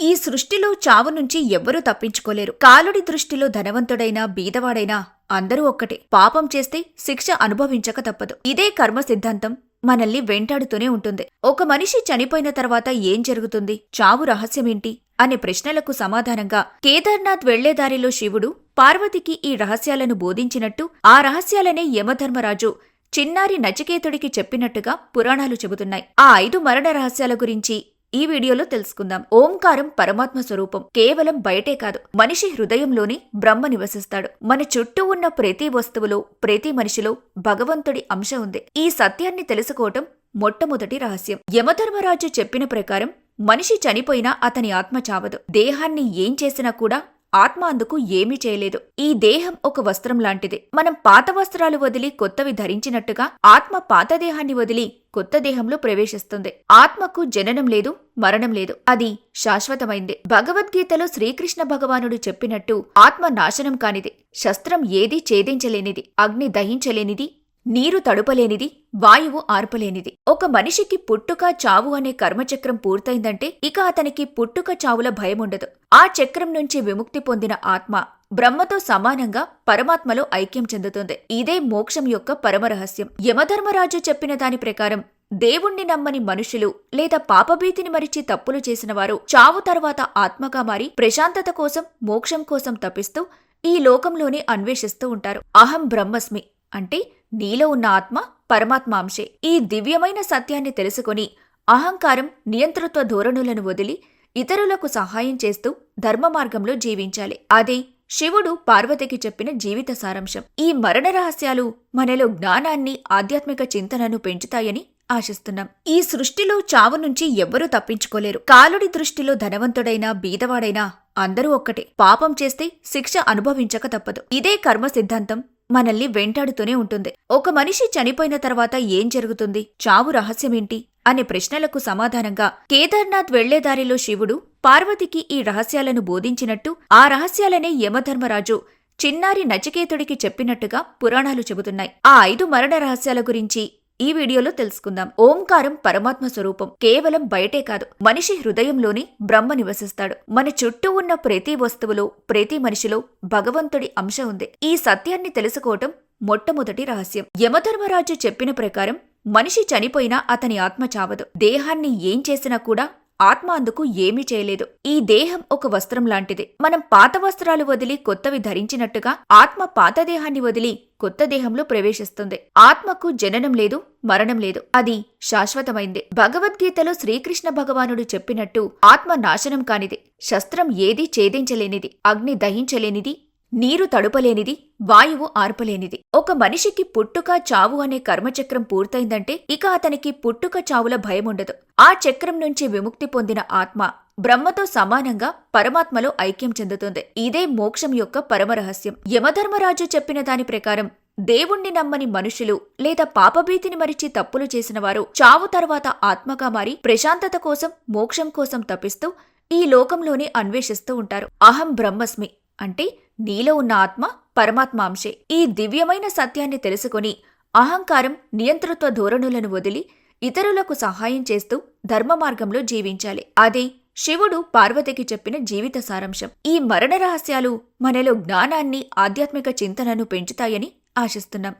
ఈ సృష్టిలో చావు నుంచి ఎవ్వరూ తప్పించుకోలేరు. కాలుడి దృష్టిలో ధనవంతుడైనా బీదవాడైనా అందరూ ఒక్కటే. పాపం చేస్తే శిక్ష అనుభవించక తప్పదు. ఇదే కర్మ సిద్ధాంతం మనల్ని వెంటాడుతూనే ఉంటుంది. ఒక మనిషి చనిపోయిన తర్వాత ఏం జరుగుతుంది, చావు రహస్యమేంటి అనే ప్రశ్నలకు సమాధానంగా కేదార్నాథ్ వెళ్లేదారిలో శివుడు పార్వతికి ఈ రహస్యాలను బోధించినట్టు, ఆ రహస్యాలనే యమధర్మరాజు చిన్నారి నచికేతుడికి చెప్పినట్టుగా పురాణాలు చెబుతున్నాయి. ఆ 5 మరణ రహస్యాల గురించి ఈ వీడియోలో తెలుసుకుందాం. ఓంకారం పరమాత్మ స్వరూపం. కేవలం బయటే కాదు, మనిషి హృదయంలోని బ్రహ్మ నివసిస్తాడు. మన చుట్టూ ఉన్న ప్రతి వస్తువులో, ప్రతి మనిషిలో భగవంతుడి అంశ ఉంది. ఈ సత్యాన్ని తెలుసుకోవటం మొట్టమొదటి రహస్యం. యమధర్మరాజు చెప్పిన ప్రకారం మనిషి చనిపోయినా అతని ఆత్మ చావదు. దేహాన్ని ఏం చేసినా కూడా ఆత్మ అందుకు ఏమీ చేయలేదు. ఈ దేహం ఒక వస్త్రం లాంటిది. మనం పాత వస్త్రాలు వదిలి కొత్తవి ధరించినట్టుగా ఆత్మ పాత దేహాన్ని వదిలి కొత్త దేహంలో ప్రవేశిస్తుంది. ఆత్మకు జననం లేదు, మరణం లేదు. అది శాశ్వతమైంది. భగవద్గీతలో శ్రీకృష్ణ భగవానుడు చెప్పినట్టు ఆత్మ నాశనం కానిది, శస్త్రం ఏదీ ఛేదించలేనిది, అగ్ని దహించలేనిది, నీరు తడుపలేనిది, వాయువు ఆర్పలేనిది. ఒక మనిషికి పుట్టుక చావు అనే కర్మచక్రం పూర్తయిందంటే ఇక అతనికి పుట్టుక చావుల భయముండదు. ఆ చక్రం నుంచి విముక్తి పొందిన ఆత్మ బ్రహ్మతో సమానంగా పరమాత్మలో ఐక్యం చెందుతుంది. ఇదే మోక్షం యొక్క పరమరహస్యం. యమధర్మరాజు చెప్పిన దాని ప్రకారం దేవుణ్ణి నమ్మని మనుషులు లేదా పాపభీతిని మరిచి తప్పులు చేసిన వారు చావు తర్వాత ఆత్మగా మారి ప్రశాంతత కోసం, మోక్షం కోసం తపిస్తూ ఈ లోకంలోనే అన్వేషిస్తూ ఉంటారు. అహం బ్రహ్మస్మి అంటే నీలో ఉన్న ఆత్మ పరమాత్మ అంశే. ఈ దివ్యమైన సత్యాన్ని తెలుసుకొని అహంకారం, నియంతృత్వ ధోరణులను వదిలి ఇతరులకు సహాయం చేస్తూ ధర్మ మార్గంలో జీవించాలి. అదే శివుడు పార్వతికి చెప్పిన జీవిత సారాంశం. ఈ మరణ రహస్యాలు మనలో జ్ఞానాన్ని, ఆధ్యాత్మిక చింతనను పెంచుతాయని ఆశిస్తున్నాం. ఈ సృష్టిలో చావు నుంచి ఎవ్వరూ తప్పించుకోలేరు. కాలుడి దృష్టిలో ధనవంతుడైనా బీదవాడైనా అందరూ ఒక్కటే. పాపం చేస్తే శిక్ష అనుభవించక తప్పదు. ఇదే కర్మ సిద్ధాంతం మనల్ని వెంటాడుతూనే ఉంటుంది. ఒక మనిషి చనిపోయిన తర్వాత ఏం జరుగుతుంది, చావు రహస్యమేంటి అనే ప్రశ్నలకు సమాధానంగా కేదార్నాథ్ వెళ్లేదారిలో శివుడు పార్వతికి ఈ రహస్యాలను బోధించినట్టు, ఆ రహస్యాలనే యమధర్మరాజు చిన్నారి నచికేతుడికి చెప్పినట్టుగా పురాణాలు చెబుతున్నాయి. ఆ 5 మరణ రహస్యాల గురించి ఈ వీడియోలో తెలుసుకుందాం. ఓంకారం పరమాత్మ స్వరూపం. కేవలం బయటే కాదు, మనిషి హృదయంలోని బ్రహ్మ నివసిస్తాడు. మన చుట్టూ ఉన్న ప్రతి వస్తువులో, ప్రతి మనిషిలో భగవంతుడి అంశ ఉంది. ఈ సత్యాన్ని తెలుసుకోవటం మొట్టమొదటి రహస్యం. యమధర్మరాజు చెప్పిన ప్రకారం మనిషి చనిపోయినా అతని ఆత్మ చావదు. దేహాన్ని ఏం చేసినా కూడా ఆత్మ అందుకు ఏమీ చేయలేదు. ఈ దేహం ఒక వస్త్రం లాంటిది. మనం పాత వస్త్రాలు వదిలి కొత్తవి ధరించినట్టుగా ఆత్మ పాత దేహాన్ని వదిలి కొత్త దేహంలో ప్రవేశిస్తుంది. ఆత్మకు జననం లేదు, మరణం లేదు. అది శాశ్వతమైంది. భగవద్గీతలో శ్రీకృష్ణ భగవానుడు చెప్పినట్టు ఆత్మ నాశనం కానిది, శస్త్రం ఏదీ ఛేదించలేనిది, అగ్ని దహించలేనిది, నీరు తడుపలేనిది, వాయువు ఆర్పలేనిది. ఒక మనిషికి పుట్టుక చావు అనే కర్మచక్రం పూర్తయిందంటే ఇక అతనికి పుట్టుక చావుల భయముండదు. ఆ చక్రం నుంచి విముక్తి పొందిన ఆత్మ బ్రహ్మతో సమానంగా పరమాత్మలో ఐక్యం చెందుతుంది. ఇదే మోక్షం యొక్క పరమరహస్యం. యమధర్మరాజు చెప్పిన దాని ప్రకారం దేవుణ్ణి నమ్మని మనుషులు లేదా పాపభీతిని మరిచి తప్పులు చేసిన వారు చావు తర్వాత ఆత్మగా మారి ప్రశాంతత కోసం, మోక్షం కోసం తపిస్తూ ఈ లోకంలోనే అన్వేషిస్తూ ఉంటారు. అహం బ్రహ్మస్మి అంటే నీలో ఉన్న ఆత్మ పరమాత్మ అంశే. ఈ దివ్యమైన సత్యాన్ని తెలుసుకొని అహంకారం, నియంతృత్వ ధోరణులను వదిలి ఇతరులకు సహాయం చేస్తూ ధర్మ మార్గంలో జీవించాలి. అదే శివుడు పార్వతికి చెప్పిన జీవిత సారాంశం. ఈ మరణ రహస్యాలు మనలో జ్ఞానాన్ని, ఆధ్యాత్మిక చింతనను పెంచుతాయని ఆశిస్తున్నాం.